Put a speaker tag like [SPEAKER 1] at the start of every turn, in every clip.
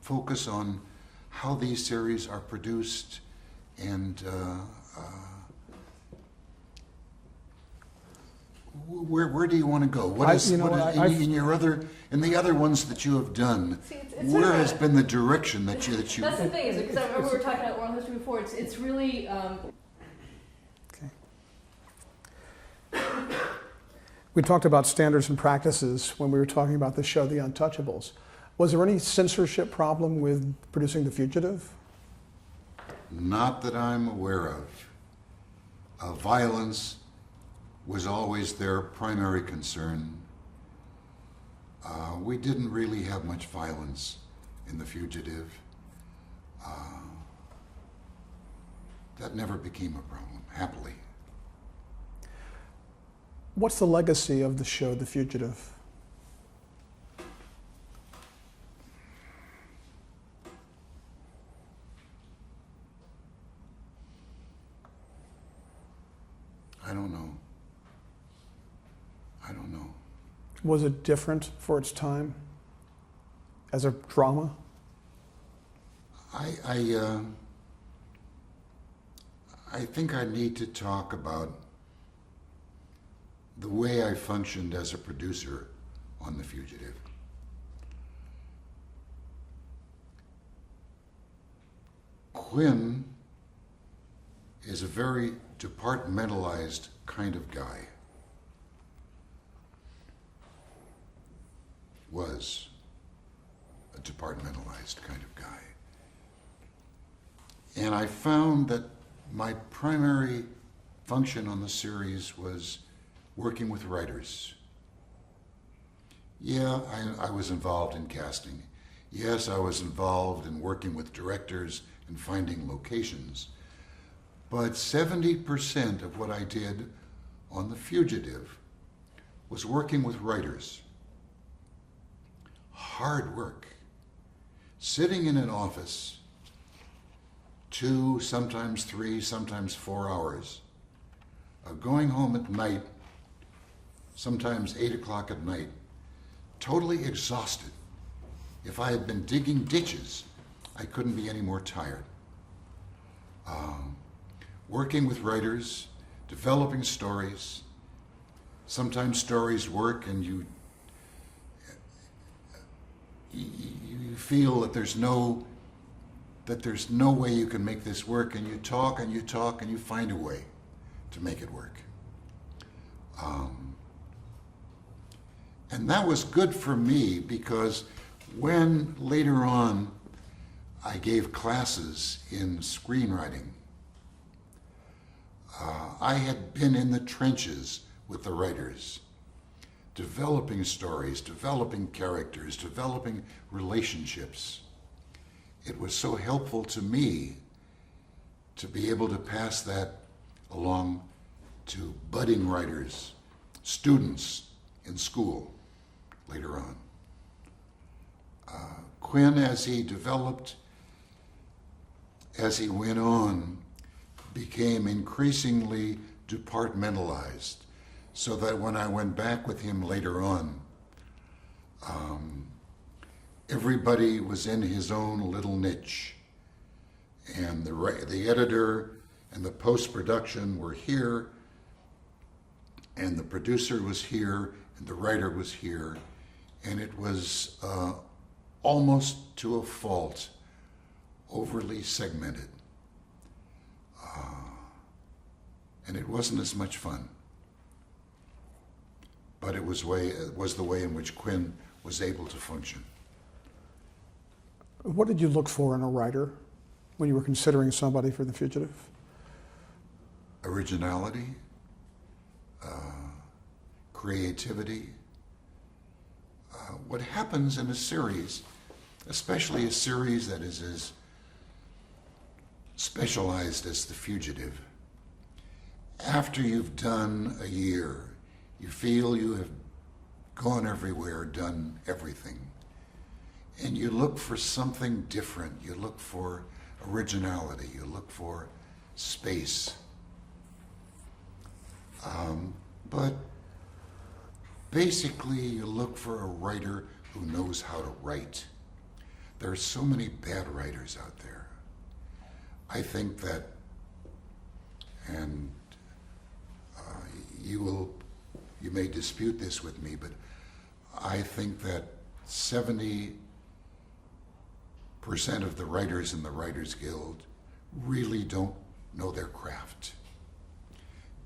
[SPEAKER 1] focus on how these series are produced and where do you want to go? In the other ones that you have done, where has been the direction that you?
[SPEAKER 2] That's the thing, is because I remember we were talking about oral history before. It's really.
[SPEAKER 3] We talked about standards and practices when we were talking about the show The Untouchables. Was there any censorship problem with producing The Fugitive?
[SPEAKER 1] Not that I'm aware of. Violence was always their primary concern. We didn't really have much violence in The Fugitive. That never became a problem, happily.
[SPEAKER 3] What's the legacy of the show The Fugitive?
[SPEAKER 1] I don't know.
[SPEAKER 3] Was it different for its time as a drama?
[SPEAKER 1] I think I need to talk about the way I functioned as a producer on The Fugitive. Quinn is a very departmentalized kind of guy. Was a departmentalized kind of guy. And I found that my primary function on the series was working with writers. Yeah, I was involved in casting. Yes, I was involved in working with directors and finding locations. But 70% of what I did on The Fugitive was working with writers. Hard work. Sitting in an office 2, sometimes 3, sometimes 4 hours. Going home at night, sometimes 8 o'clock at night, totally exhausted. If I had been digging ditches, I couldn't be any more tired. Working with writers, developing stories. Sometimes stories work and you feel that there's no way you can make this work, and you talk and you talk and you find a way to make it work. And that was good for me, because when later on I gave classes in screenwriting, I had been in the trenches with the writers, developing stories, developing characters, developing relationships. It was so helpful to me to be able to pass that along to budding writers, students in school later on. Quinn, as he developed, as he went on, became increasingly departmentalized, so that when I went back with him later on, everybody was in his own little niche. And the editor and the post-production were here, and the producer was here, and the writer was here, and it was almost to a fault, overly segmented. And it wasn't as much fun. But it was the way in which Quinn was able to function.
[SPEAKER 3] What did you look for in a writer when you were considering somebody for The Fugitive?
[SPEAKER 1] Originality, creativity. What happens in a series, especially a series that is as specialized as The Fugitive, after you've done a year, you feel you have gone everywhere, done everything. And you look for something different. You look for originality. You look for space. But basically, you look for a writer who knows how to write. there are so many bad writers out there. I think that, and you may dispute this with me, but I think that 70% of the writers in the Writers Guild really don't know their craft.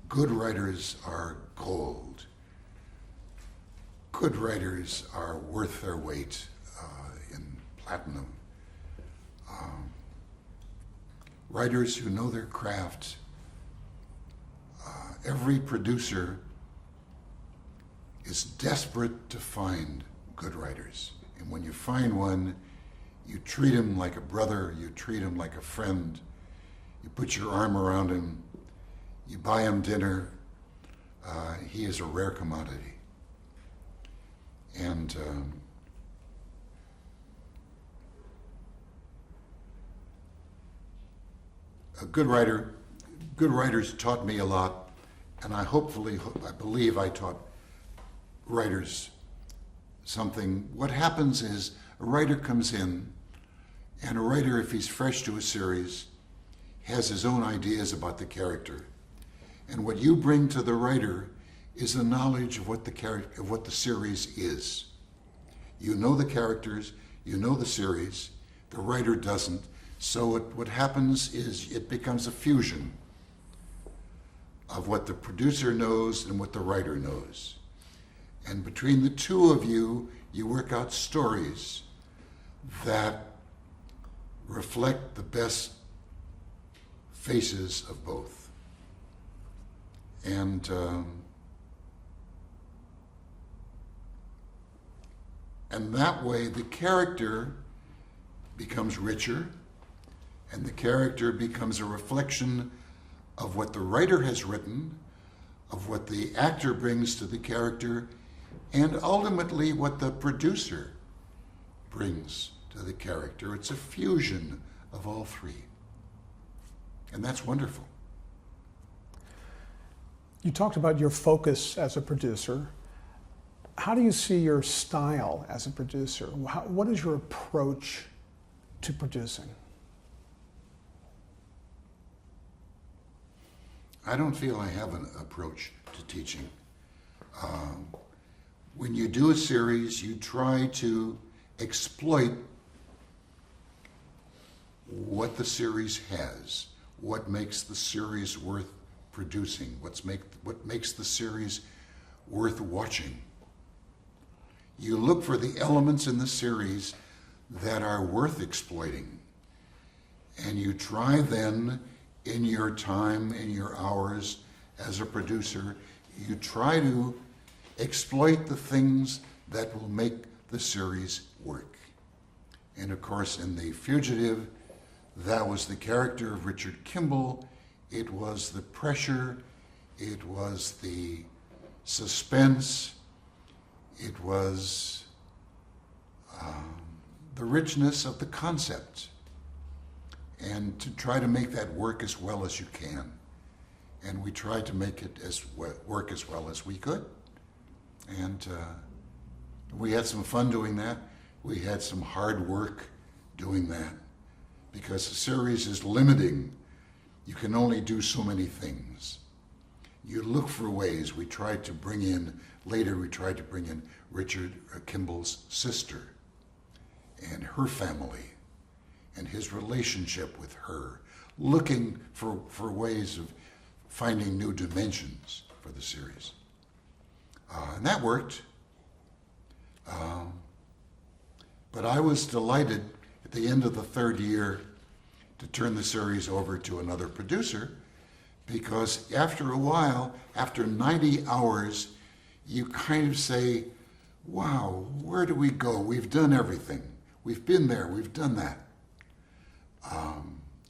[SPEAKER 1] Good writers are gold. Good writers are worth their weight in platinum. Writers who know their craft, every producer is desperate to find good writers. And when you find one, you treat him like a brother, you treat him like a friend, you put your arm around him, you buy him dinner. He is a rare commodity. And a good writers taught me a lot, and I believe I taught writers something. What happens is a writer comes in, and a writer, if he's fresh to a series, has his own ideas about the character. And what you bring to the writer is the knowledge of what the series is. You know the characters, you know the series, the writer doesn't. So what happens is it becomes a fusion of what the producer knows and what the writer knows. And between the two of you, you work out stories that reflect the best faces of both. And that way the character becomes richer, and the character becomes a reflection of what the writer has written, of what the actor brings to the character, and ultimately what the producer brings to the character. It's a fusion of all three. And that's wonderful.
[SPEAKER 3] You talked about your focus as a producer. How do you see your style as a producer? What is your approach to producing?
[SPEAKER 1] I don't feel I have an approach to teaching. When you do a series, you try to exploit what the series has, what makes the series worth producing, what makes the series worth watching. You look for the elements in the series that are worth exploiting, and you try then in your time, in your hours as a producer, you try to exploit the things that will make the series work. And of course, in The Fugitive, that was the character of Richard Kimball. It was the pressure, it was the suspense, it was the richness of the concept, and to try to make that work as well as you can. And we tried to make it work as well as we could. And we had some fun doing that. We had some hard work doing that, because the series is limiting. You can only do so many things. You look for ways. We tried to bring in Richard Kimball's sister and her family and his relationship with her, looking for ways of finding new dimensions for the series. And that worked. But I was delighted at the end of the third year to turn the series over to another producer, because after a while, after 90 hours, you kind of say, wow, where do we go? We've done everything. We've been there, we've done that.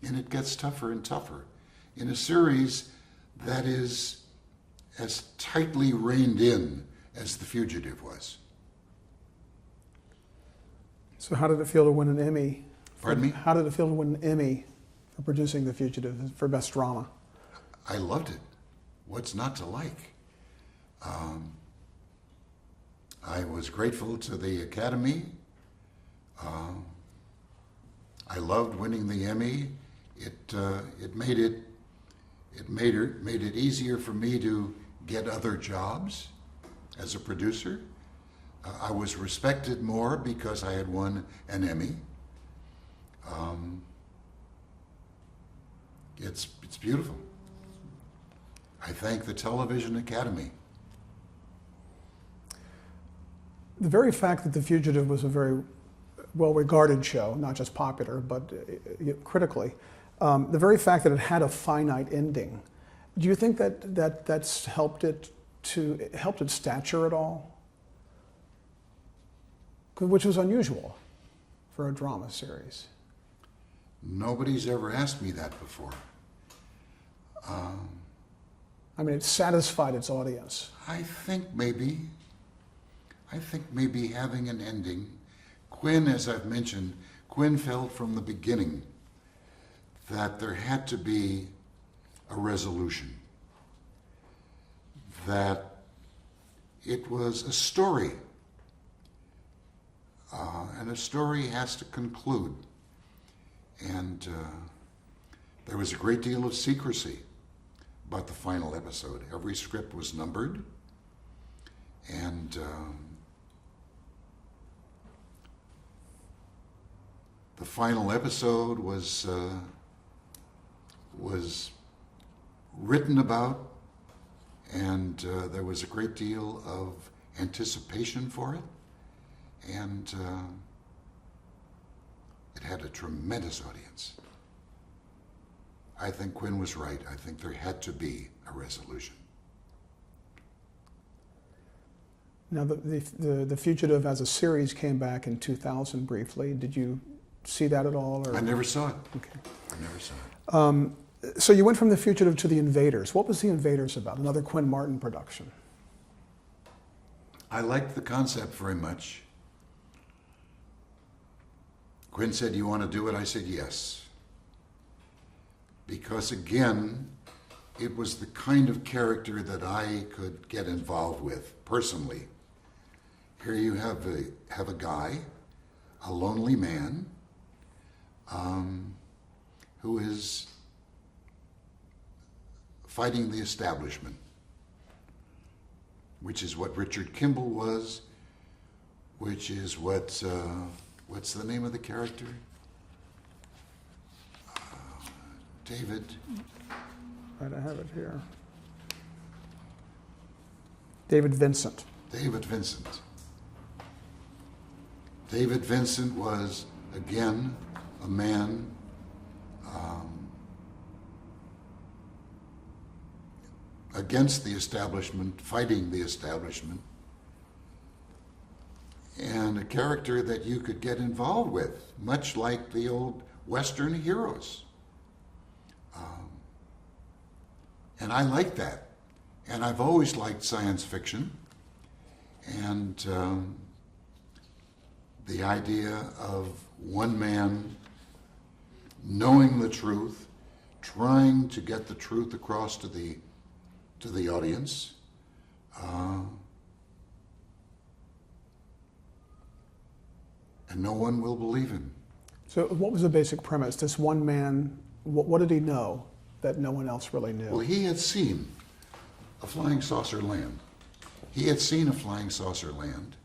[SPEAKER 1] And it gets tougher and tougher in a series that is as tightly reined in as The Fugitive was.
[SPEAKER 3] So how did it feel to win an Emmy?
[SPEAKER 1] Pardon me?
[SPEAKER 3] How did it feel to win an Emmy for producing The Fugitive for Best Drama?
[SPEAKER 1] I loved it. What's not to like? I was grateful to the Academy. I loved winning the Emmy. It made it easier for me to get other jobs as a producer. I was respected more because I had won an Emmy. It's beautiful. I thank the Television Academy.
[SPEAKER 3] The very fact that The Fugitive was a very well-regarded show, not just popular, but critically, the very fact that it had a finite ending, do you think that's helped its stature at all? Which was unusual for a drama series.
[SPEAKER 1] Nobody's ever asked me that before.
[SPEAKER 3] I mean, it satisfied its audience.
[SPEAKER 1] I think maybe having an ending. Quinn, as I've mentioned, Quinn felt from the beginning that there had to be a resolution, that it was a story, and a story has to conclude. And there was a great deal of secrecy about the final episode. Every script was numbered, and the final episode was written about, and there was a great deal of anticipation for it, and it had a tremendous audience. I think Quinn was right. I think there had to be a resolution.
[SPEAKER 3] Now, the Fugitive as a series came back in 2000 briefly. Did you see that at all? Or?
[SPEAKER 1] I never saw it.
[SPEAKER 3] Okay.
[SPEAKER 1] I never saw it.
[SPEAKER 3] So you went from The Fugitive to The Invaders. What was The Invaders about? Another Quinn Martin production.
[SPEAKER 1] I liked the concept very much. Quinn said, "You want to do it?" I said, "Yes." Because again, it was the kind of character that I could get involved with personally. Here you have a guy, a lonely man, who is fighting the establishment, which is what Richard Kimball was, which is what, what's the name of the character? David.
[SPEAKER 3] Right, I have it here. David Vincent.
[SPEAKER 1] David Vincent. David Vincent was, again, a man against the establishment, fighting the establishment, and a character that you could get involved with, much like the old Western heroes. And I like that. And I've always liked science fiction. And the idea of one man knowing the truth, trying to get the truth across to the audience, and no one will believe him.
[SPEAKER 3] So what was the basic premise? This one man, what did he know that no one else really knew?
[SPEAKER 1] Well, he had seen a flying saucer land. He had seen a flying saucer land.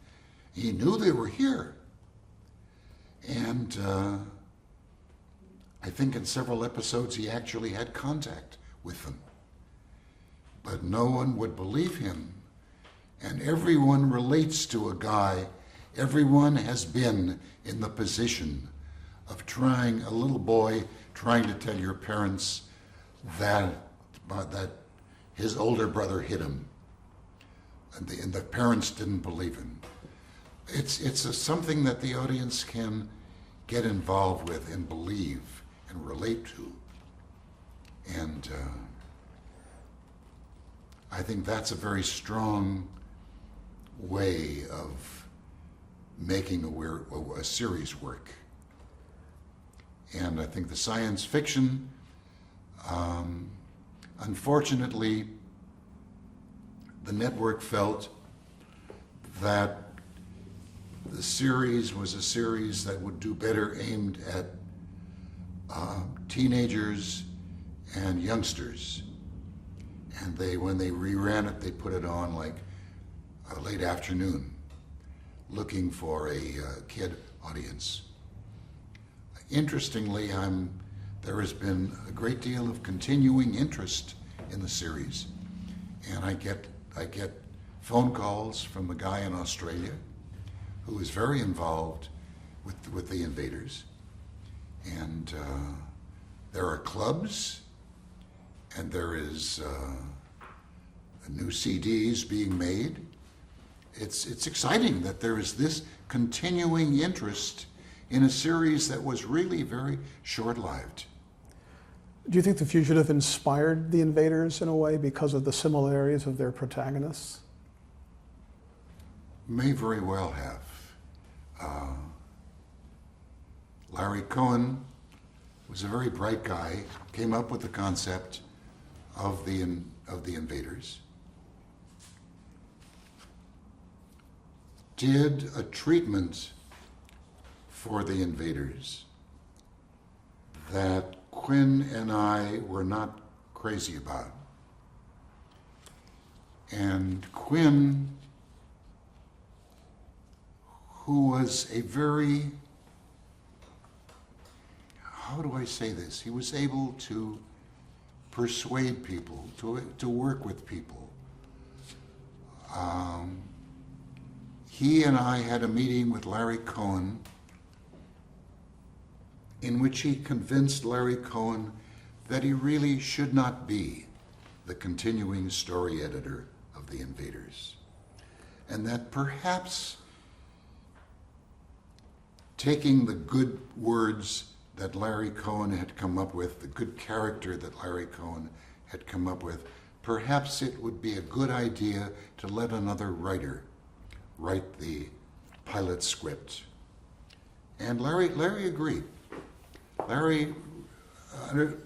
[SPEAKER 1] He knew they were here. And I think in several episodes he actually had contact with them. But no one would believe him. And everyone relates to a guy, everyone has been in the position of a little boy trying to tell your parents that his older brother hit him, and the parents didn't believe him. It's something that the audience can get involved with and believe and relate to, and I think that's a very strong way of making a series work. And I think the science fiction, unfortunately, the network felt that the series was a series that would do better aimed at teenagers and youngsters. And when they reran it, they put it on like a late afternoon, looking for a kid audience. Interestingly, there has been a great deal of continuing interest in the series, and I get phone calls from a guy in Australia who is very involved with the Invaders, and there are clubs, and there is new CDs being made. It's exciting that there is this continuing interest in a series that was really very short-lived.
[SPEAKER 3] Do you think The Fugitive inspired The Invaders in a way because of the similarities of their protagonists?
[SPEAKER 1] May very well have. Larry Cohen was a very bright guy, came up with the concept of the Invaders, did a treatment for the Invaders that Quinn and I were not crazy about. And Quinn, who was a very, how do I say this? He was able to persuade people, to work with people. He and I had a meeting with Larry Cohen in which he convinced Larry Cohen that he really should not be the continuing story editor of The Invaders, and that perhaps taking the good words that Larry Cohen had come up with, the good character that Larry Cohen had come up with, perhaps it would be a good idea to let another writer write the pilot script. And Larry agreed. Larry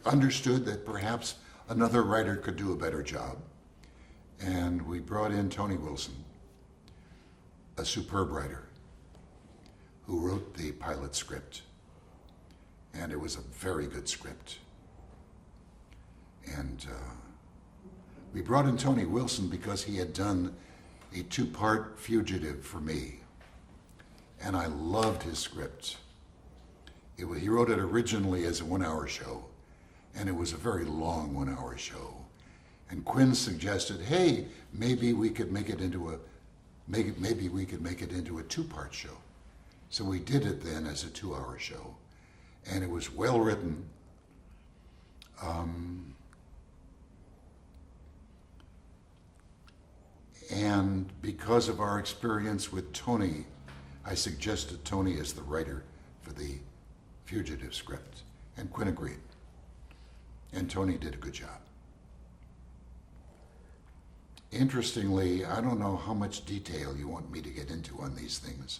[SPEAKER 1] understood that perhaps another writer could do a better job. And we brought in Tony Wilson, a superb writer, who wrote the pilot script. And it was a very good script. And we brought in Tony Wilson because he had done a 2-part Fugitive for me. And I loved his script. He wrote it originally as a 1-hour show, and it was a very long 1-hour show. And Quinn suggested, hey, maybe we could make it into a 2-part show. So we did it then as a 2-hour show. And it was well written. And because of our experience with Tony, I suggested Tony as the writer for the Fugitive script. And Quinn agreed. And Tony did a good job. Interestingly, I don't know how much detail you want me to get into on these things.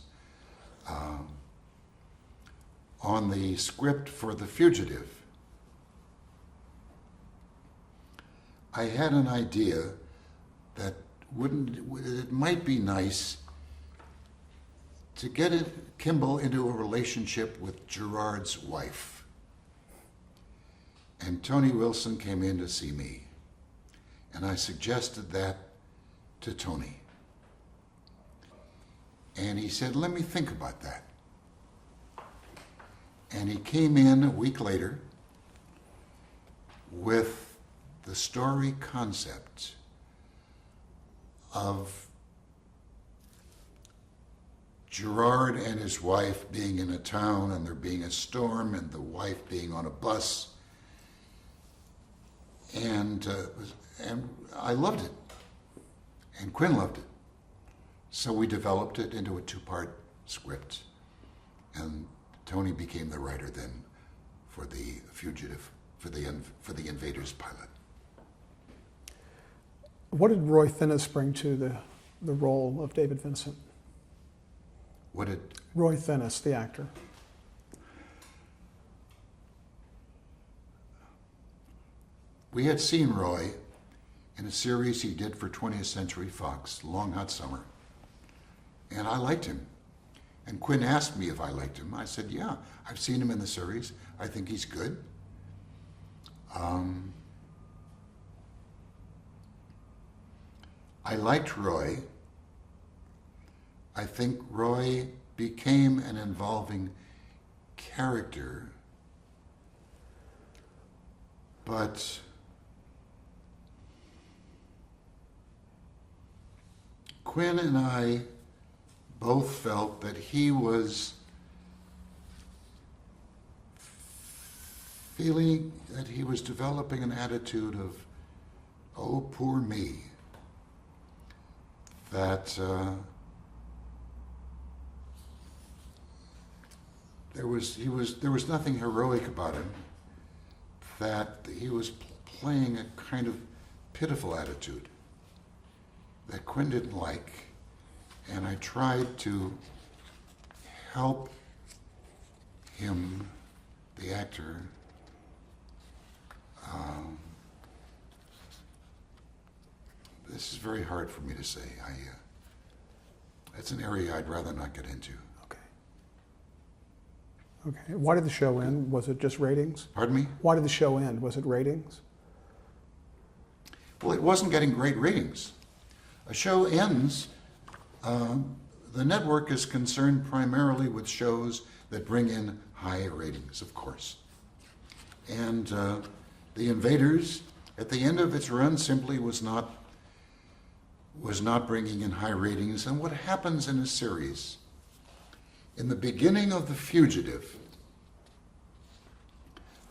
[SPEAKER 1] On the script for The Fugitive, I had an idea that it might be nice to get Kimball into a relationship with Gerard's wife. And Tony Wilson came in to see me, and I suggested that to Tony. And he said, let me think about that. And he came in a week later with the story concept of Gerard and his wife being in a town and there being a storm and the wife being on a bus. And I loved it. And Quinn loved it. So we developed it into a 2-part script. And Tony became the writer then for The Fugitive, for the Invaders pilot.
[SPEAKER 3] What did Roy Thinnes bring to the role of David Vincent?
[SPEAKER 1] What did
[SPEAKER 3] Roy Thinnes, the actor?
[SPEAKER 1] We had seen Roy in a series he did for 20th Century Fox, Long Hot Summer, and I liked him. And Quinn asked me if I liked him. I said, yeah, I've seen him in the series. I think he's good. I liked Roy. I think Roy became an involving character, but Quinn and I both felt that he was feeling that he was developing an attitude of, oh, poor me, that there was nothing heroic about him, that he was playing a kind of pitiful attitude that Quinn didn't like, and I tried to help him, the actor, this is very hard for me to say. It's an area I'd rather not get into.
[SPEAKER 3] Okay. Okay. Why did the show end? Was it just ratings?
[SPEAKER 1] Pardon me?
[SPEAKER 3] Why did the show end? Was it ratings?
[SPEAKER 1] Well, it wasn't getting great ratings. A show ends, the network is concerned primarily with shows that bring in high ratings, of course. And The Invaders, at the end of its run, simply was not bringing in high ratings. And what happens in a series, in the beginning of The Fugitive,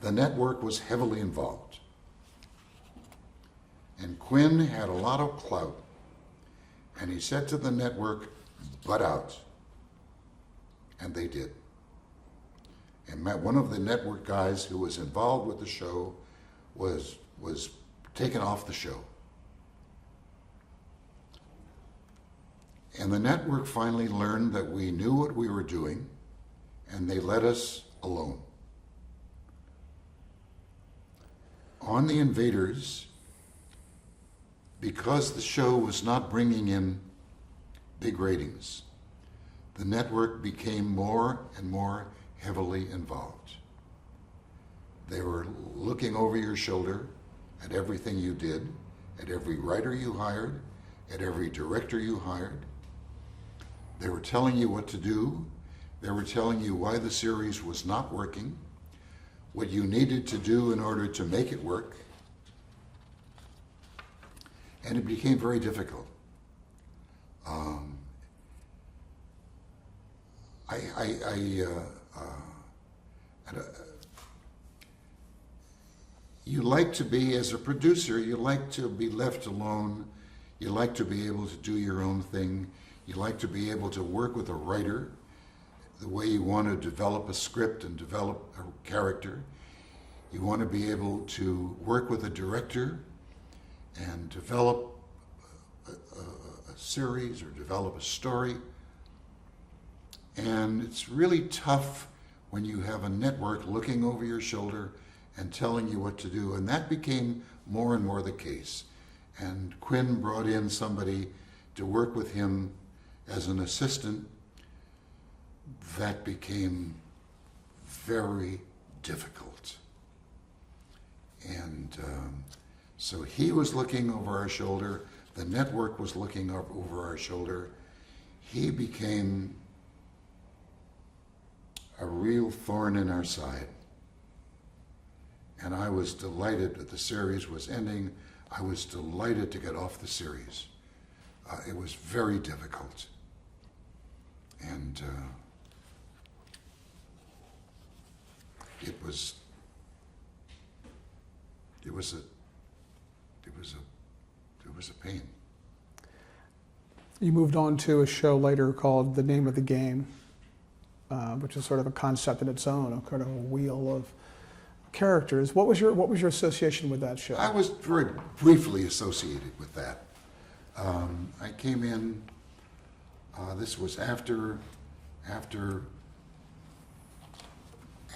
[SPEAKER 1] the network was heavily involved. And Quinn had a lot of clout. And he said to the network, butt out. And they did. And one of the network guys who was involved with the show was taken off the show. And the network finally learned that we knew what we were doing, and they let us alone. On The Invaders, because the show was not bringing in big ratings, the network became more and more heavily involved. They were looking over your shoulder at everything you did, at every writer you hired, at every director you hired. They were telling you what to do. They were telling you why the series was not working, what you needed to do in order to make it work. And it became very difficult. You like to be, as a producer, you like to be left alone. You like to be able to do your own thing. You like to be able to work with a writer the way you want to develop a script and develop a character. You want to be able to work with a director and develop a series or develop a story. And it's really tough when you have a network looking over your shoulder and telling you what to do. And that became more and more the case. And Quinn brought in somebody to work with him as an assistant. That became very difficult. And so he was looking over our shoulder. The network was looking over our shoulder. He became a real thorn in our side. And I was delighted that the series was ending. I was delighted to get off the series. It was very difficult. And it was a pain.
[SPEAKER 3] You moved on to a show later called The Name of the Game, which is sort of a concept in its own, a kind of a wheel of characters. What was your association with that show?
[SPEAKER 1] I was very briefly associated with that. I came in. This was after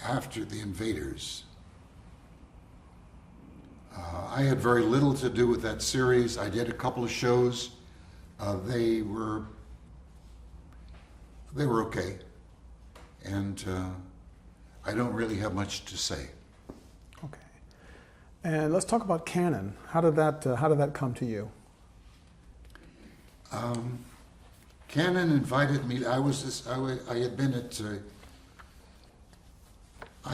[SPEAKER 1] The Invaders. I had very little to do with that series. I did a couple of shows. They were okay. and I don't really have much to say.
[SPEAKER 3] Okay. And let's talk about Cannon. How did that come to you?
[SPEAKER 1] Cannon invited me. I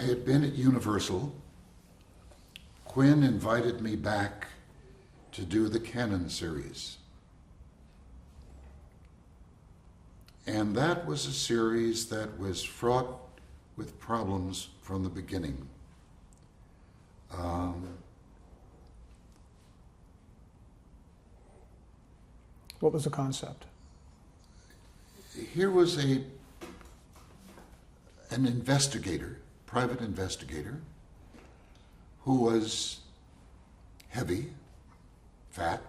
[SPEAKER 1] had been at Universal. Quinn invited me back to do the Cannon series. And that was a series that was fraught with problems from the beginning.
[SPEAKER 3] What was the concept?
[SPEAKER 1] Here was an investigator, private investigator, who was heavy, fat,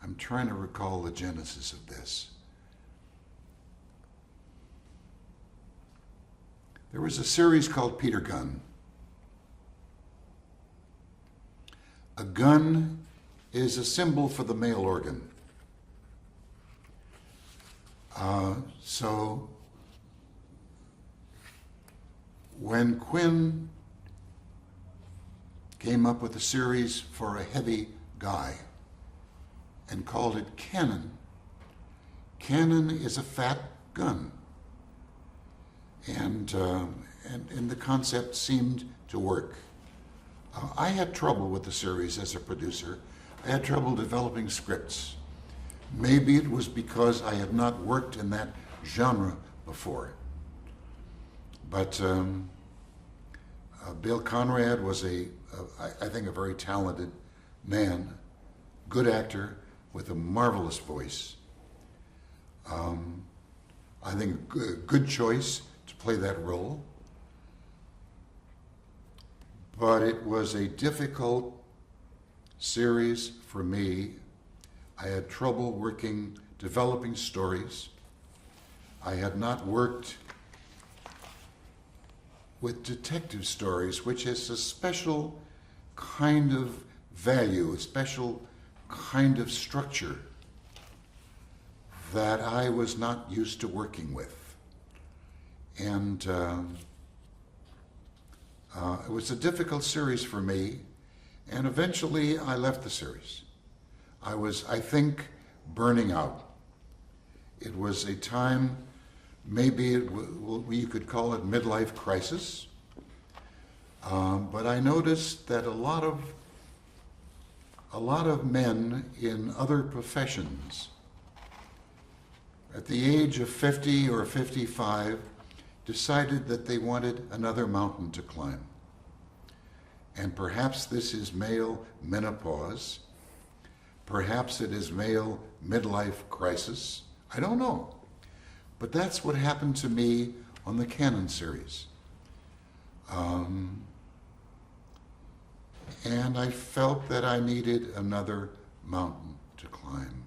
[SPEAKER 1] I'm trying to recall the genesis of this. There was a series called Peter Gunn. A gun is a symbol for the male organ. So when Quinn came up with a series for a heavy guy and called it Cannon, Cannon is a fat gun. And the concept seemed to work. I had trouble with the series as a producer. I had trouble developing scripts. Maybe it was because I had not worked in that genre before. But Bill Conrad was I think, a very talented man, good actor with a marvelous voice. I think a good choice to play that role. But it was a difficult series for me. I had trouble developing stories. I had not worked with detective stories, which is a special kind of value, a special kind of structure that I was not used to working with. And it was a difficult series for me, and eventually I left the series. I was, I think, burning out. It was a time, maybe you could call it midlife crisis, but I noticed that a lot of men in other professions at the age of 50 or 55 decided that they wanted another mountain to climb. And perhaps this is male menopause. Perhaps it is male midlife crisis. I don't know. But that's what happened to me on the Cannon series. And I felt that I needed another mountain to climb.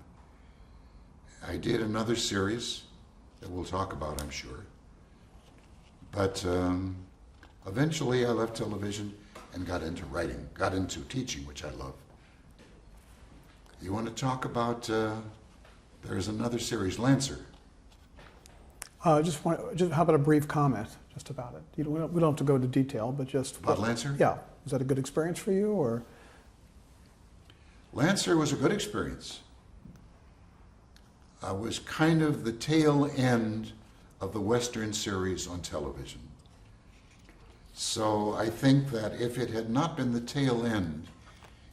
[SPEAKER 1] I did another series that we'll talk about, I'm sure. But eventually I left television and got into writing, got into teaching, which I love. You want to talk about, there's another series, Lancer.
[SPEAKER 3] How about a brief comment just about it? We don't have to go into detail, but just...
[SPEAKER 1] About Lancer?
[SPEAKER 3] Yeah. Was that a good experience for you, or...?
[SPEAKER 1] Lancer was a good experience. I was kind of the tail end of the Western series on television. So I think that if it had not been the tail end,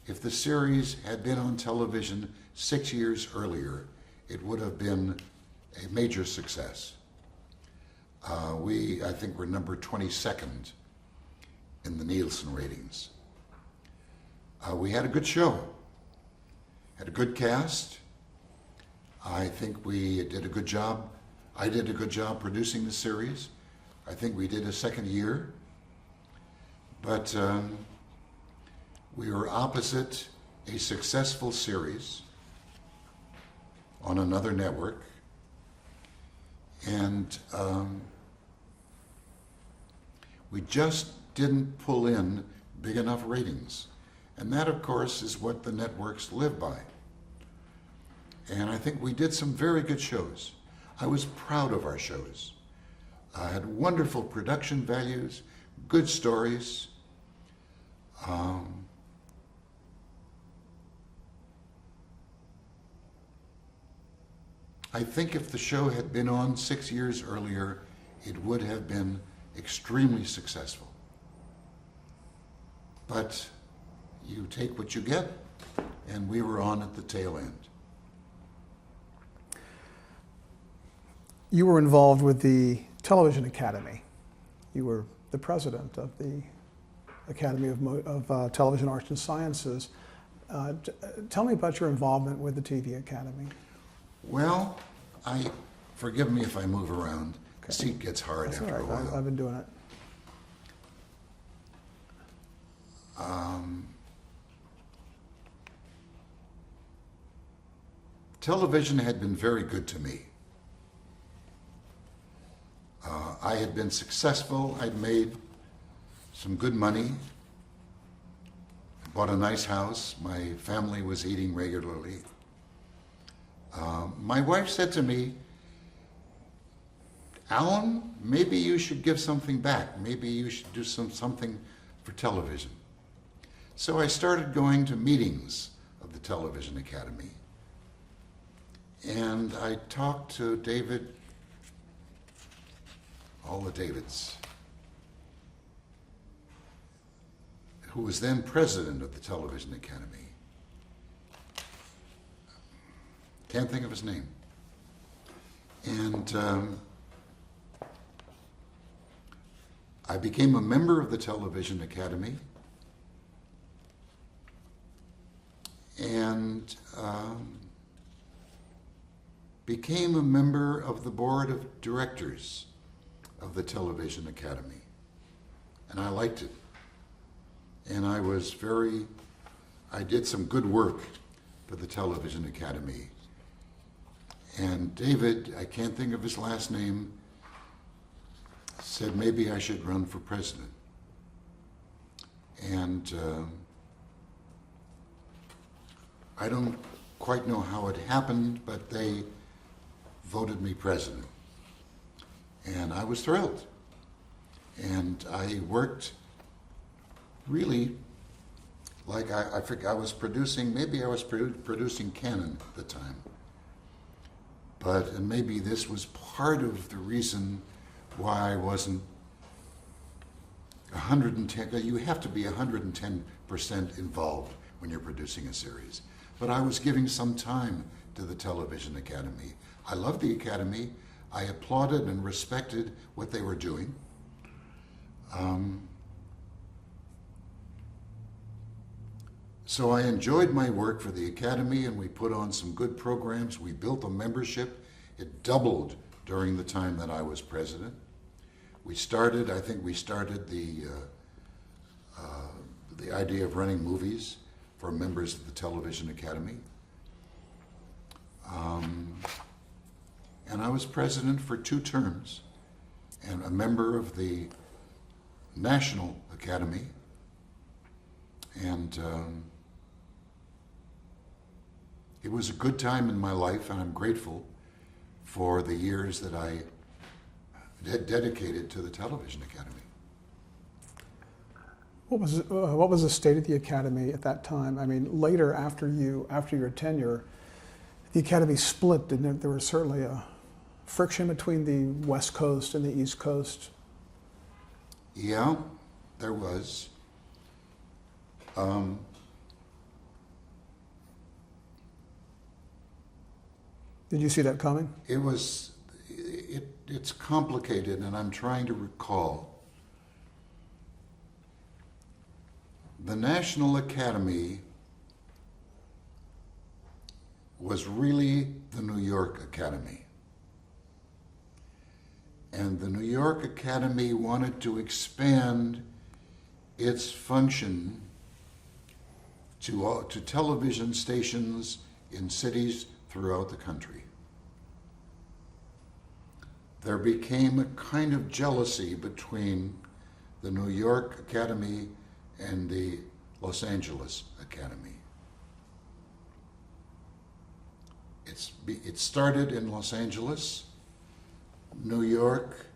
[SPEAKER 1] if the series had been on television 6 years earlier, it would have been a major success. I think we're number 22nd in the Nielsen ratings. We had a good show, had a good cast. I think we did a good job. I did a good job producing the series. I think we did a second year. But we were opposite a successful series on another network. And we just didn't pull in big enough ratings. And that, of course, is what the networks live by. And I think we did some very good shows. I was proud of our shows. I had wonderful production values, good stories. I think if the show had been on 6 years earlier, it would have been extremely successful. But you take what you get, and we were on at the tail end.
[SPEAKER 3] You were involved with the Television Academy. You were the president of the Academy of Television Arts and Sciences. Tell me about your involvement with the TV Academy.
[SPEAKER 1] Well, forgive me if I move around. The seat gets hard
[SPEAKER 3] That's
[SPEAKER 1] after
[SPEAKER 3] all
[SPEAKER 1] a
[SPEAKER 3] right.
[SPEAKER 1] while.
[SPEAKER 3] I've been doing it.
[SPEAKER 1] Television had been very good to me. I had been successful. I'd made some good money. I bought a nice house. My family was eating regularly. My wife said to me, "Alan, maybe you should give something back. Maybe you should do something for television." So I started going to meetings of the Television Academy. And I talked to David, all the Davids, who was then president of the Television Academy. Can't think of his name. And I became a member of the Television Academy. And became a member of the board of directors of the Television Academy. And I liked it. And I did some good work for the Television Academy. And David, I can't think of his last name, said maybe I should run for president. And I don't quite know how it happened, but they voted me president. And I was thrilled. And I worked really like I think I was producing, maybe I was producing Canon at the time. And maybe this was part of the reason why I wasn't 110, you have to be 110% involved when you're producing a series. But I was giving some time to the Television Academy. I loved the Academy. I applauded and respected what they were doing. So I enjoyed my work for the Academy, and we put on some good programs. We built a membership. It doubled during the time that I was president. I think we started the idea of running movies for members of the Television Academy. And I was president for 2 terms and a member of the National Academy. And it was a good time in my life, and I'm grateful for the years that I dedicated to the Television Academy.
[SPEAKER 3] What was the state of the Academy at that time? I mean, later after your tenure, the Academy split, didn't it? There was certainly a friction between the West Coast and the East Coast.
[SPEAKER 1] Yeah, there was.
[SPEAKER 3] Did you see that coming?
[SPEAKER 1] It's complicated, and I'm trying to recall. The National Academy was really the New York Academy. And the New York Academy wanted to expand its function to television stations in cities throughout the country. There became a kind of jealousy between the New York Academy and the Los Angeles Academy. It started in Los Angeles, New York,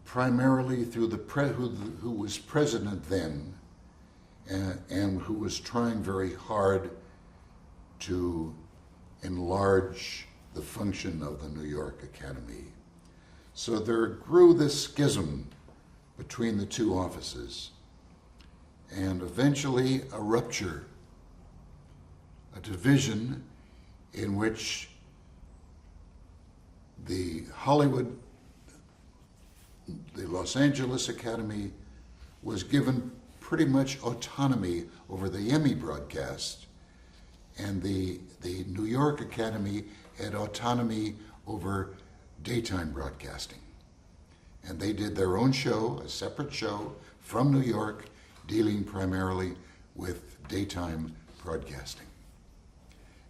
[SPEAKER 1] primarily through who was president then, and who was trying very hard to enlarge the function of the New York Academy. So there grew this schism between the two offices, and eventually a rupture, a division in which the Los Angeles Academy was given pretty much autonomy over the Emmy broadcast, and the New York Academy had autonomy over daytime broadcasting. And they did their own show, a separate show from New York, dealing primarily with daytime broadcasting.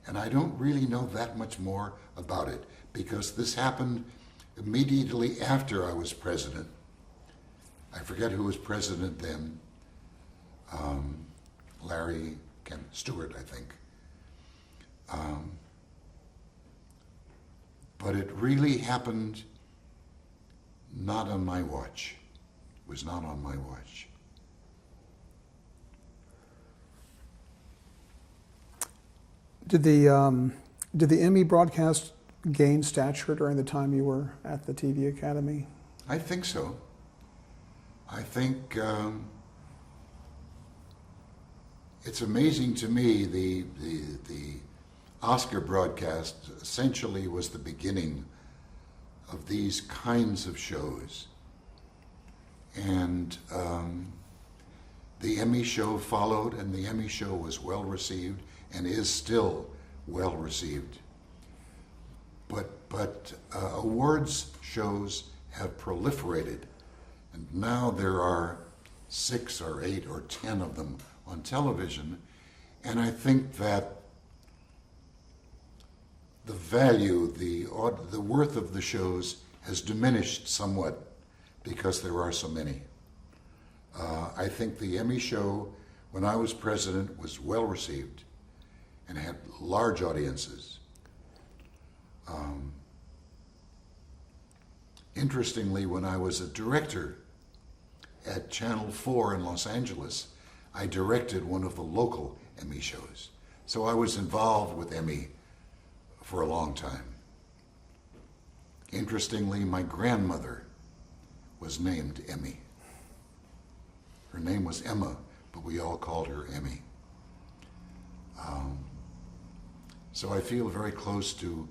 [SPEAKER 1] And I don't really know that much more about it, because this happened immediately after I was president. I forget who was president then. Larry Stewart, I think. But it really happened not on my watch. It was not on my watch.
[SPEAKER 3] Did the Emmy broadcast gain stature during the time you were at the TV Academy?
[SPEAKER 1] I think so. I think it's amazing to me the Oscar broadcast essentially was the beginning of these kinds of shows. And the Emmy show followed, and the Emmy show was well received and is still well received. But awards shows have proliferated, and now there are 6 or 8 or 10 of them on television, and I think that the value, the worth of the shows has diminished somewhat because there are so many. I think the Emmy show, when I was president, was well received and had large audiences. Interestingly, when I was a director at Channel 4 in Los Angeles, I directed one of the local Emmy shows. So I was involved with Emmy for a long time. Interestingly, my grandmother was named Emmy. Her name was Emma, but we all called her Emmy. So I feel very close to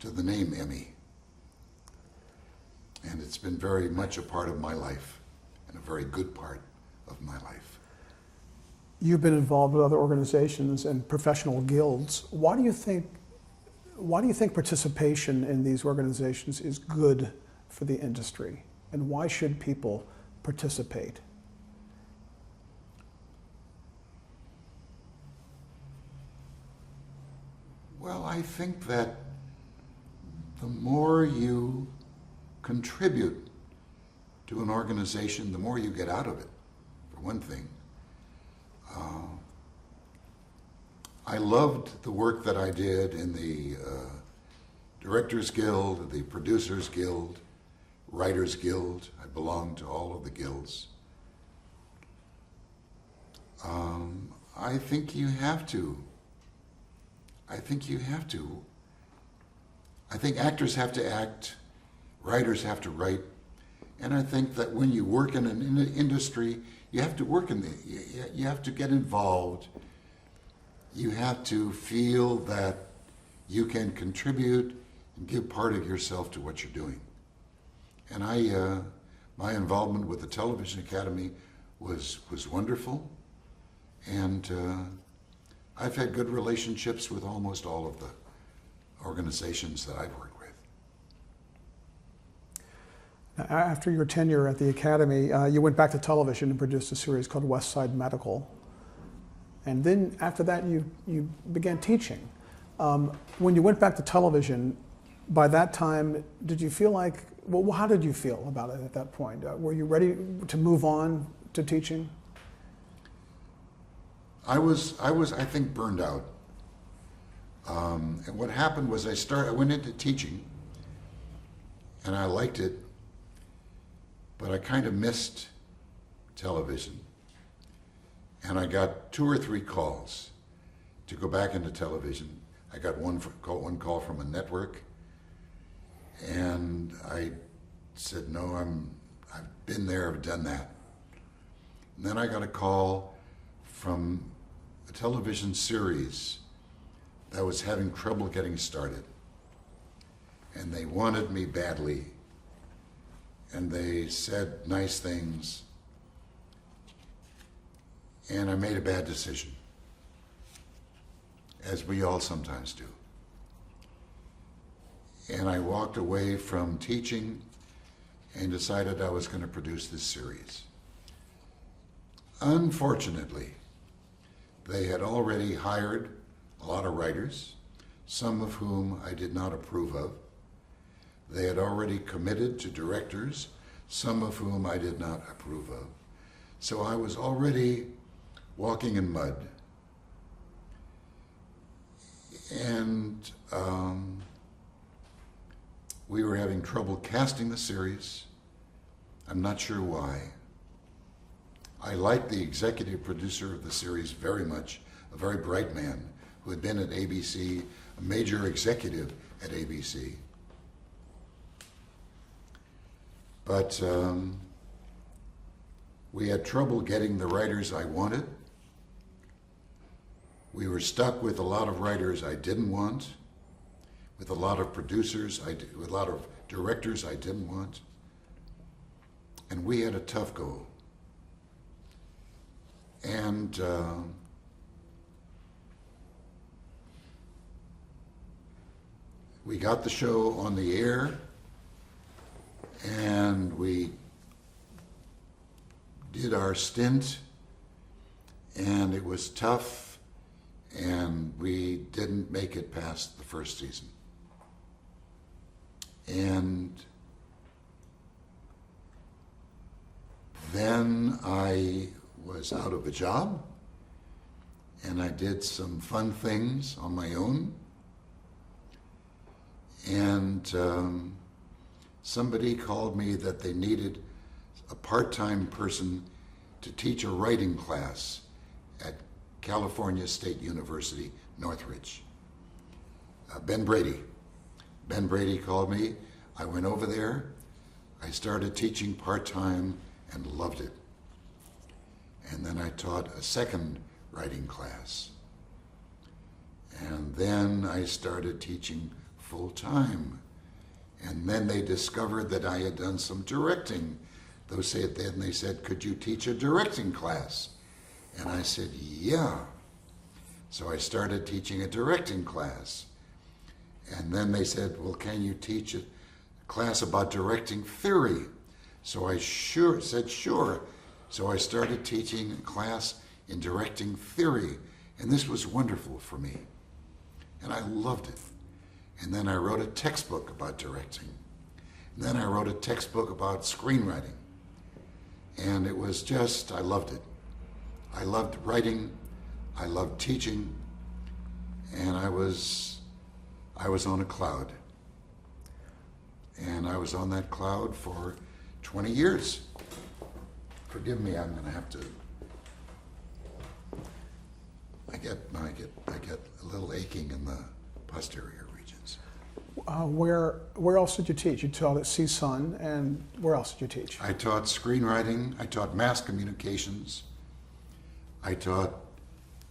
[SPEAKER 1] the name Emmy. And it's been very much a part of my life, and a very good part of my life.
[SPEAKER 3] You've been involved with other organizations and professional guilds. Why do you think participation in these organizations is good for the industry? And why should people participate?
[SPEAKER 1] Well, I think that the more you contribute to an organization, the more you get out of it, for one thing. I loved the work that I did in the Directors Guild, the Producers Guild, Writers Guild. I belonged to all of the guilds. I think you have to. I think actors have to act, writers have to write, and I think that when you work in an industry, you have to work you have to get involved. You have to feel that you can contribute and give part of yourself to what you're doing. And my involvement with the Television Academy was wonderful, and I've had good relationships with almost all of the organizations that I've worked with.
[SPEAKER 3] After your tenure at the Academy, you went back to television and produced a series called West Side Medical. And then after that, you began teaching. When you went back to television, by that time, did you feel like Well, how did you feel about it at that point? Were you ready to move on to teaching?
[SPEAKER 1] I was, I think, burned out. And what happened was I went into teaching, and I liked it, but I kind of missed television. And I got 2 or 3 calls to go back into television. I got one call from a network, and I said, no, I've been there, I've done that. And then I got a call from a television series that was having trouble getting started. And they wanted me badly. And they said nice things. And I made a bad decision, as we all sometimes do. And I walked away from teaching and decided I was going to produce this series. Unfortunately, they had already hired a lot of writers, some of whom I did not approve of. They had already committed to directors, some of whom I did not approve of. So I was already walking in mud. And we were having trouble casting the series. I'm not sure why. I liked the executive producer of the series very much, a very bright man who had been at ABC, a major executive at ABC. But we had trouble getting the writers I wanted. We were stuck with a lot of writers I didn't want, with a lot of producers, with a lot of directors I didn't want. And we had a tough go. And we got the show on the air, and we did our stint, and it was tough, and we didn't make it past the first season. And then I was out of a job, and I did some fun things on my own. And somebody called me that they needed a part-time person to teach a writing class at California State University, Northridge. Ben Brady. Ben Brady called me. I went over there. I started teaching part-time and loved it. And then I taught a second writing class. And then I started teaching full-time. And then they discovered that I had done some directing. Then they said, could you teach a directing class? And I said, yeah. So I started teaching a directing class. And then they said, well, can you teach a class about directing theory? So I said, sure. So I started teaching a class in directing theory. And this was wonderful for me. And I loved it. And then I wrote a textbook about directing. And then I wrote a textbook about screenwriting. And it was just, I loved it. I loved writing, I loved teaching, and I was on a cloud. And I was on that cloud for 20 years. Forgive me, I'm going to have to. I get a little aching in the posterior regions.
[SPEAKER 3] Where else did you teach? You taught at CSUN, and where else did you teach?
[SPEAKER 1] I taught screenwriting. I taught mass communications. I taught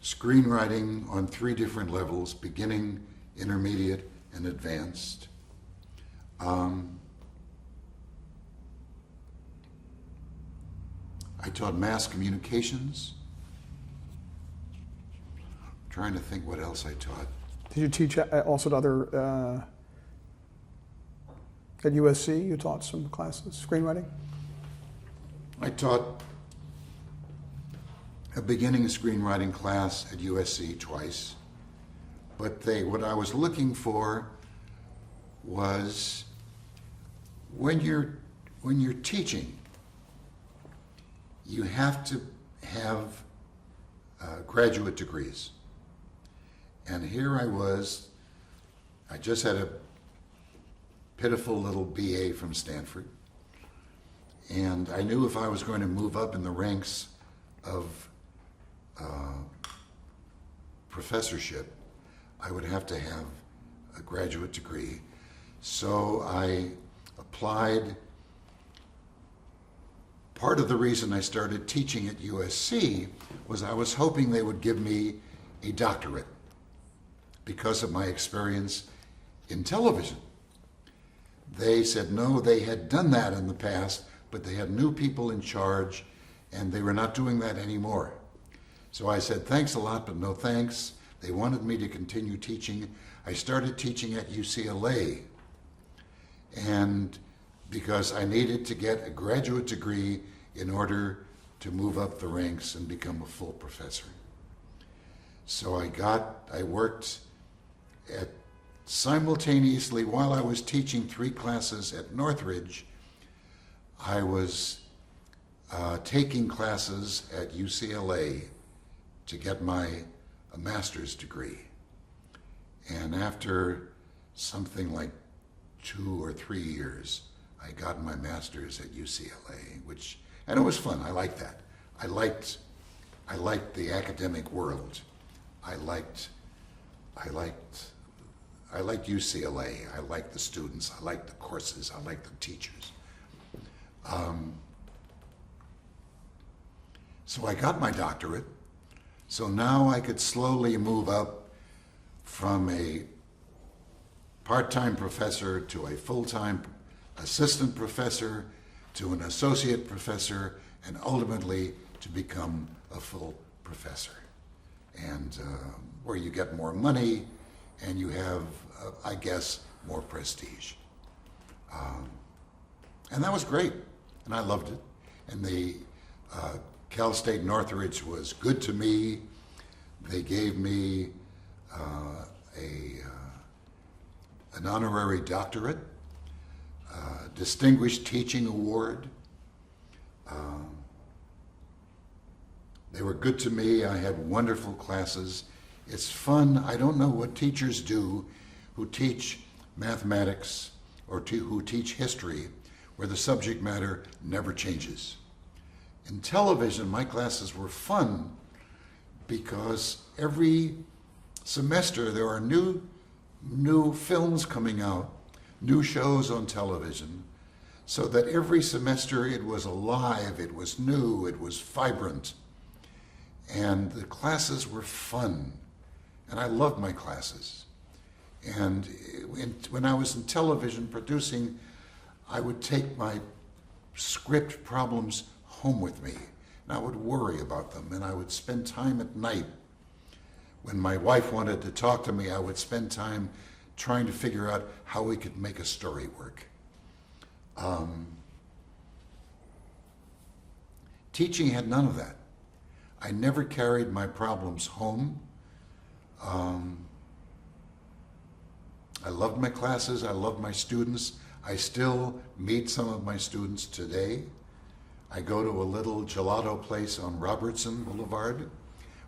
[SPEAKER 1] screenwriting on 3 different levels: beginning, intermediate, and advanced. I taught mass communications. I'm trying to think what else I taught.
[SPEAKER 3] Did you teach also at other, at USC, you taught some classes, screenwriting?
[SPEAKER 1] I taught a beginning screenwriting class at USC twice, but what I was looking for was when you're teaching, you have to have graduate degrees. And here I just had a pitiful little BA from Stanford, and I knew if I was going to move up in the ranks of professorship, I would have to have a graduate degree. So I applied. Part of the reason I started teaching at USC was I was hoping they would give me a doctorate because of my experience in television. They said no, they had done that in the past, but they had new people in charge and they were not doing that anymore. So I said, thanks a lot, but no thanks. They wanted me to continue teaching. I started teaching at UCLA, and because I needed to get a graduate degree in order to move up the ranks and become a full professor. So I worked simultaneously while I was teaching 3 classes at Northridge, I was taking classes at UCLA to get a master's degree. And after something like 2 or 3 years, I got my master's at UCLA, and it was fun. I liked that. I liked the academic world. I liked UCLA. I liked the students. I liked the courses. I liked the teachers. So I got my doctorate. So now I could slowly move up from a part-time professor to a full-time assistant professor to an associate professor, and ultimately to become a full professor. And where you get more money and you have, I guess, more prestige. And that was great, and I loved it. And the Cal State Northridge was good to me. They gave me an honorary doctorate, distinguished teaching award. They were good to me. I had wonderful classes. It's fun. I don't know what teachers do who teach mathematics or who teach history where the subject matter never changes. In television, my classes were fun because every semester there are new films coming out, new shows on television, so that every semester it was alive, it was new, it was vibrant, and the classes were fun, and I loved my classes. And when I was in television producing, I would take my script problems home with me, and I would worry about them, and I would spend time at night. When my wife wanted to talk to me, I would spend time trying to figure out how we could make a story work. Teaching had none of that. I never carried my problems home. I loved my classes, I loved my students. I still meet some of my students today. I go to a little gelato place on Robertson Boulevard,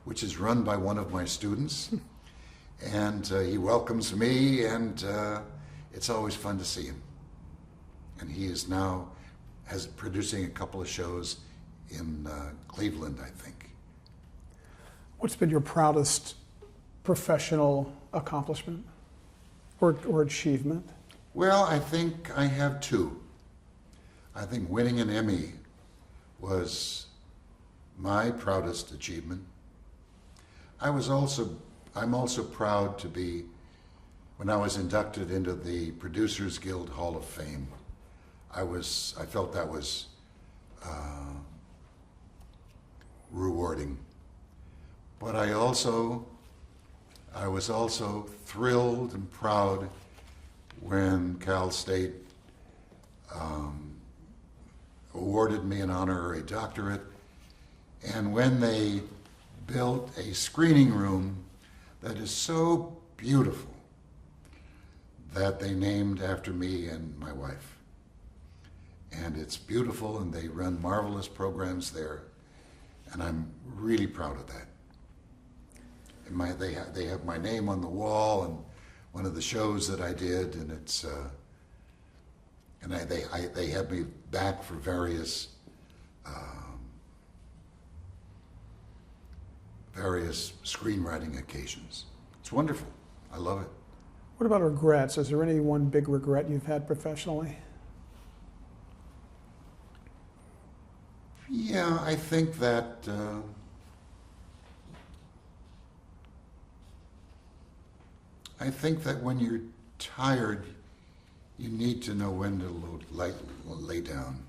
[SPEAKER 1] which is run by one of my students. And he welcomes me, and it's always fun to see him. And he is now producing a couple of shows in Cleveland, I think.
[SPEAKER 3] What's been your proudest professional accomplishment or achievement?
[SPEAKER 1] Well, I think I have 2. I think winning an Emmy was my proudest achievement. I'm also proud to be, when I was inducted into the Producers Guild Hall of Fame, I felt that was rewarding. But I was also thrilled and proud when Cal State awarded me an honorary doctorate, and when they built a screening room that is so beautiful that they named after me and my wife. and it's beautiful, and they run marvelous programs there, and I'm really proud of that. And they have my name on the wall and one of the shows that I did, and it's they have me back for various screenwriting occasions. It's wonderful. I love it.
[SPEAKER 3] What about regrets? Is there any one big regret you've had professionally?
[SPEAKER 1] Yeah, I think that when you're tired, you need to know when to lay down.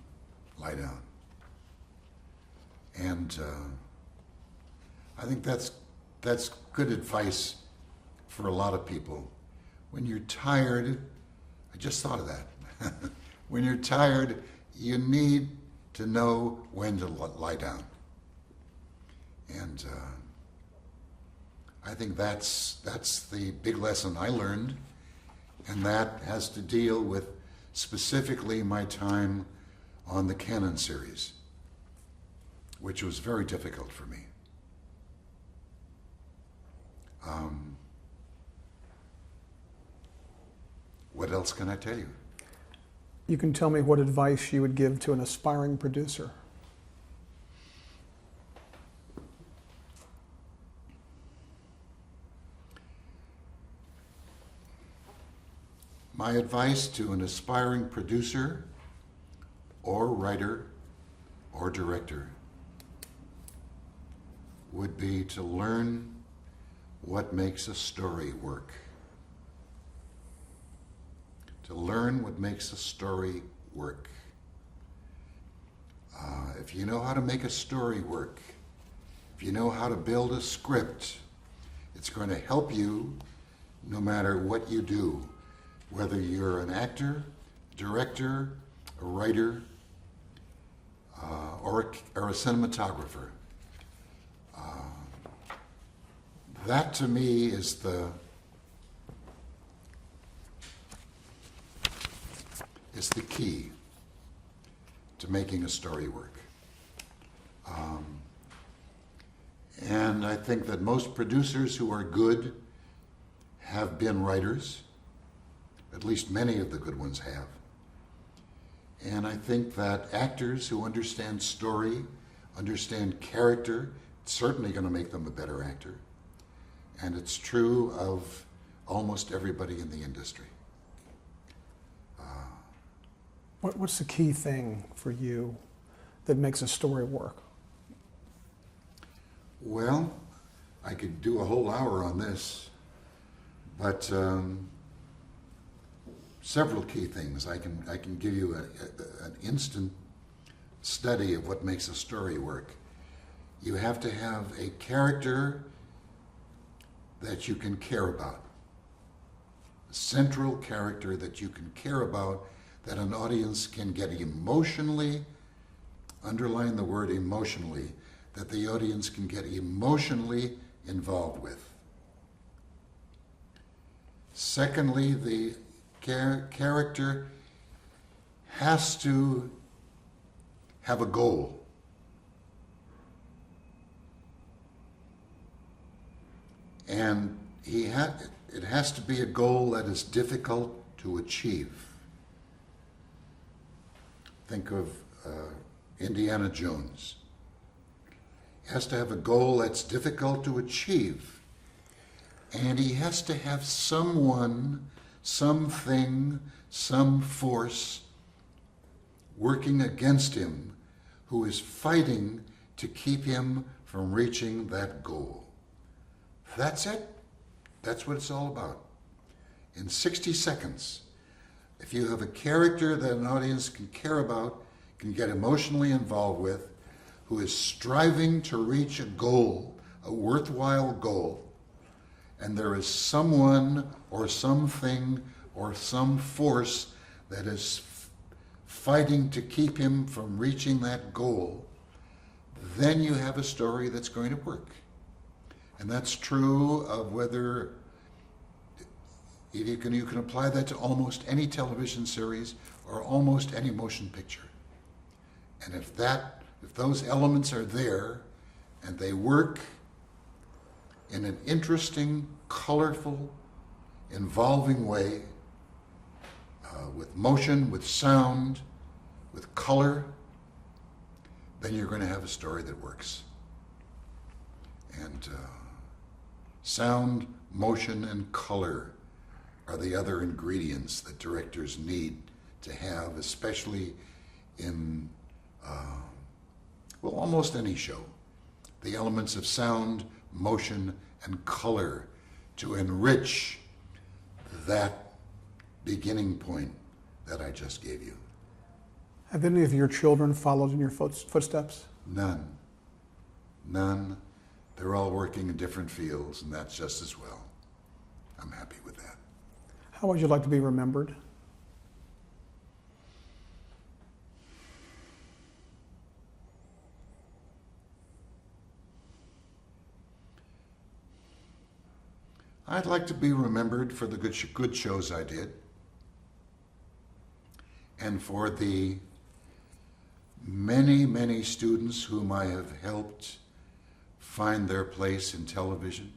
[SPEAKER 1] And I think that's good advice for a lot of people. When you're tired, I just thought of that. When you're tired, you need to know when to lie down. And I think that's the big lesson I learned, and that has to deal with specifically my time on the Cannon series, which was very difficult for me. What else can I tell you?
[SPEAKER 3] You can tell me what advice you would give to an aspiring producer.
[SPEAKER 1] My advice to an aspiring producer or writer or director would be to learn what makes a story work. To learn what makes a story work. If you know how to make a story work, if you know how to build a script, it's going to help you no matter what you do, whether you're an actor, director, a writer, or a cinematographer. That to me is the key to making a story work. And I think that most producers who are good have been writers. At least many of the good ones have. And I think that actors who understand story, understand character, it's certainly going to make them a better actor. And it's true of almost everybody in the industry.
[SPEAKER 3] What's the key thing for you that makes a story work?
[SPEAKER 1] Well, I could do a whole hour on this, but several key things. I can give you an instant study of what makes a story work. You have to have a character that you can care about. A central character that you can care about, that an audience can get emotionally, underline the word emotionally, that the audience can get emotionally involved with. Secondly, the character has to have a goal. And it has to be a goal that is difficult to achieve. Think of Indiana Jones. He has to have a goal that's difficult to achieve. And he has to have someone, something, some force working against him who is fighting to keep him from reaching that goal. That's it. That's what it's all about. In 60 seconds, if you have a character that an audience can care about, can get emotionally involved with, who is striving to reach a goal, a worthwhile goal, and there is someone or something or some force that is fighting to keep him from reaching that goal, then you have a story that's going to work. And that's true of whether you can apply that to almost any television series or almost any motion picture. And if those elements are there and they work in an interesting, colorful, involving way, with motion, with sound, with color, then you're going to have a story that works. And sound, motion, and color are the other ingredients that directors need to have, especially in, almost any show. The elements of sound, motion, and color to enrich that beginning point that I just gave you.
[SPEAKER 3] Have any of your children followed in your footsteps?
[SPEAKER 1] None. None. They're all working in different fields, and that's just as well. I'm happy with that.
[SPEAKER 3] How would you like to be remembered?
[SPEAKER 1] I'd like to be remembered for the good shows I did, and for the many, many students whom I have helped find their place in television.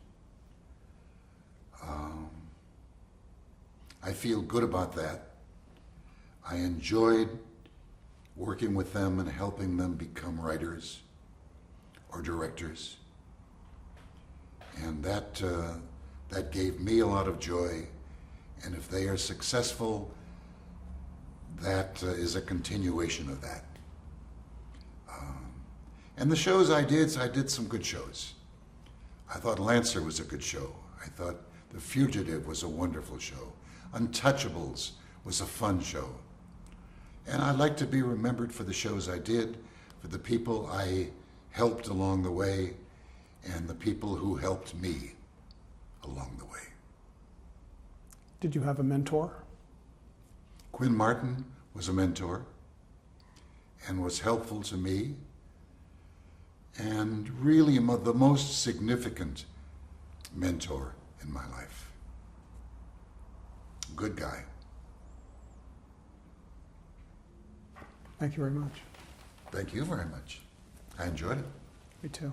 [SPEAKER 1] I feel good about that. I enjoyed working with them and helping them become writers or directors. And that gave me a lot of joy. And if they are successful, that is a continuation of that. And the shows I did some good shows. I thought Lancer was a good show. I thought The Fugitive was a wonderful show. Untouchables was a fun show. And I'd like to be remembered for the shows I did, for the people I helped along the way, and the people who helped me along the way.
[SPEAKER 3] Did you have a mentor?
[SPEAKER 1] Quinn Martin was a mentor and was helpful to me, and really the most significant mentor in my life. Good guy.
[SPEAKER 3] Thank you very much.
[SPEAKER 1] Thank you very much. I enjoyed it.
[SPEAKER 3] Me too.